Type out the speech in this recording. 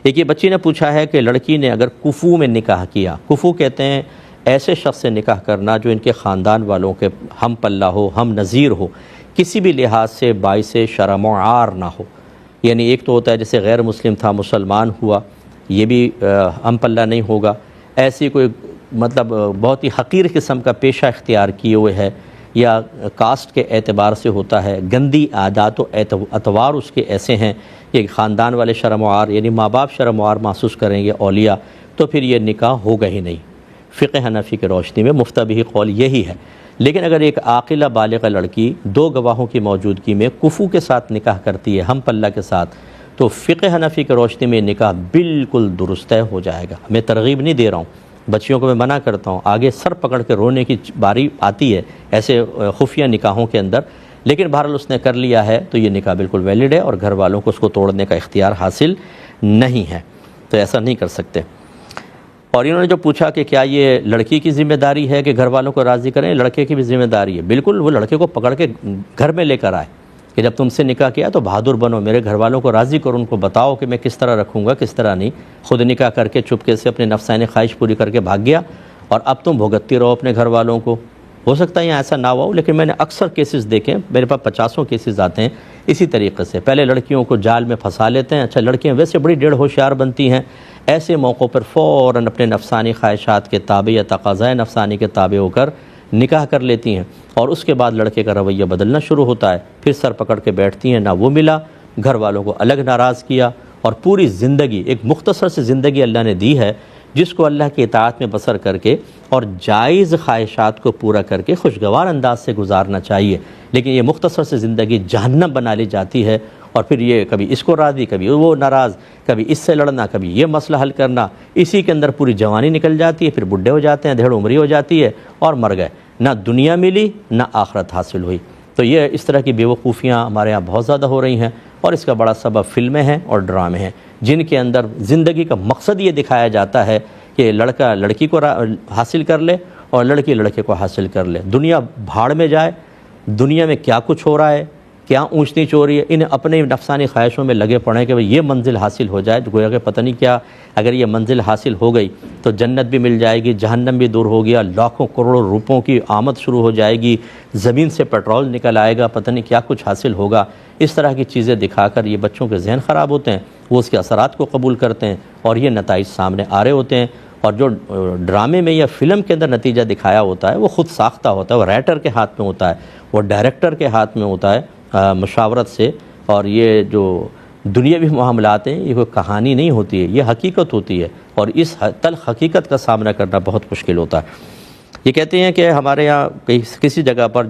ایک یہ بچی نے پوچھا ہے کہ لڑکی نے اگر کفو میں نکاح کیا، کفو کہتے ہیں ایسے شخص سے نکاح کرنا جو ان کے خاندان والوں کے ہم پلہ ہو، ہم نظیر ہو، کسی بھی لحاظ سے باعث شرم و عار نہ ہو۔ یعنی ایک تو ہوتا ہے جیسے غیر مسلم تھا مسلمان ہوا، یہ بھی ہم پلہ نہیں ہوگا۔ ایسی کوئی مطلب بہت ہی حقیر قسم کا پیشہ اختیار کیے ہوئے ہے، یا کاسٹ کے اعتبار سے ہوتا ہے، گندی عادات و اطوار اس کے ایسے ہیں کہ خاندان والے شرم و عار یعنی ماں باپ شرم و عار محسوس کریں گے اولیاء، تو پھر یہ نکاح ہوگا ہی نہیں۔ فقہ حنفی کی روشنی میں مفتبی قول یہی ہے۔ لیکن اگر ایک عاقلہ بالغہ لڑکی دو گواہوں کی موجودگی میں کفو کے ساتھ نکاح کرتی ہے، ہم پلہ کے ساتھ، تو فقہ حنفی کی روشنی میں نکاح بالکل درست ہے، ہو جائے گا۔ میں ترغیب نہیں دے رہا ہوں، بچیوں کو میں منع کرتا ہوں، آگے سر پکڑ کے رونے کی باری آتی ہے ایسے خفیہ نکاحوں کے اندر، لیکن بہرحال اس نے کر لیا ہے تو یہ نکاح بالکل ویلڈ ہے اور گھر والوں کو اس کو توڑنے کا اختیار حاصل نہیں ہے، تو ایسا نہیں کر سکتے۔ اور انہوں نے جو پوچھا کہ کیا یہ لڑکی کی ذمہ داری ہے کہ گھر والوں کو راضی کریں، لڑکے کی بھی ذمہ داری ہے۔ بالکل، وہ لڑکے کو پکڑ کے گھر میں لے کر آئے کہ جب تم سے نکاح کیا تو بہادر بنو، میرے گھر والوں کو راضی کرو، ان کو بتاؤ کہ میں کس طرح رکھوں گا کس طرح نہیں۔ خود نکاح کر کے چپکے سے اپنے نفسانی خواہش پوری کر کے بھاگ گیا اور اب تم بھگتتی رہو اپنے گھر والوں کو۔ ہو سکتا ہے یہاں ایسا نہ ہوا ہو، لیکن میں نے اکثر کیسز دیکھے، میرے پاس 50 کیسز آتے ہیں اسی طریقے سے۔ پہلے لڑکیوں کو جال میں پھنسا لیتے ہیں، اچھا لڑکیاں ویسے بڑی ڈیڑھ ہوشیار بنتی ہیں، ایسے موقعوں پر فوراً اپنے نفسانی خواہشات کے تابع یا تقاضۂ نفسانی کے تابع ہو کر نکاح کر لیتی ہیں، اور اس کے بعد لڑکے کا رویہ بدلنا شروع ہوتا ہے، پھر سر پکڑ کے بیٹھتی ہیں، نہ وہ ملا، گھر والوں کو الگ ناراض کیا، اور پوری زندگی ایک مختصر سی زندگی اللہ نے دی ہے جس کو اللہ کی اطاعت میں بسر کر کے اور جائز خواہشات کو پورا کر کے خوشگوار انداز سے گزارنا چاہیے، لیکن یہ مختصر سی زندگی جہنم بنا لی جاتی ہے، اور پھر یہ کبھی اس کو راضی، کبھی وہ ناراض، کبھی اس سے لڑنا، کبھی یہ مسئلہ حل کرنا، اسی کے اندر پوری جوانی نکل جاتی ہے، پھر بڈھے ہو جاتے ہیں، دھیڑ عمری ہو جاتی ہے اور مر گئے، نہ دنیا ملی نہ آخرت حاصل ہوئی۔ تو یہ اس طرح کی بیوقوفیاں ہمارے ہاں بہت زیادہ ہو رہی ہیں، اور اس کا بڑا سبب فلمیں ہیں اور ڈرامے ہیں، جن کے اندر زندگی کا مقصد یہ دکھایا جاتا ہے کہ لڑکا لڑکی کو حاصل کر لے اور لڑکی لڑکے کو حاصل کر لے، دنیا بھاڑ میں جائے، دنیا میں کیا کچھ ہو رہا ہے، کیا اونچ نیچ ہو رہی ہے، انہیں اپنے نفسانی خواہشوں میں لگے پڑیں کہ یہ منزل حاصل ہو جائے، گویا کہ پتہ نہیں کیا، اگر یہ منزل حاصل ہو گئی تو جنت بھی مل جائے گی، جہنم بھی دور ہو گیا، لاکھوں کروڑوں روپوں کی آمد شروع ہو جائے گی، زمین سے پیٹرول نکل آئے گا، پتہ نہیں کیا کچھ حاصل ہوگا۔ اس طرح کی چیزیں دکھا کر یہ بچوں کے ذہن خراب ہوتے ہیں، وہ اس کے اثرات کو قبول کرتے ہیں اور یہ نتائج سامنے آ رہے ہوتے ہیں۔ اور جو ڈرامے میں یا فلم کے اندر نتیجہ دکھایا ہوتا ہے وہ خود ساختہ ہوتا ہے، وہ رائٹر کے ہاتھ میں ہوتا ہے، وہ ڈائریکٹر کے ہاتھ میں ہوتا ہے مشاورت سے، اور یہ جو دنیاوی معاملات ہیں یہ کوئی کہانی نہیں ہوتی ہے، یہ حقیقت ہوتی ہے، اور اس تلخ حقیقت کا سامنا کرنا بہت مشکل ہوتا ہے۔ یہ کہتے ہیں کہ ہمارے یہاں کسی جگہ پر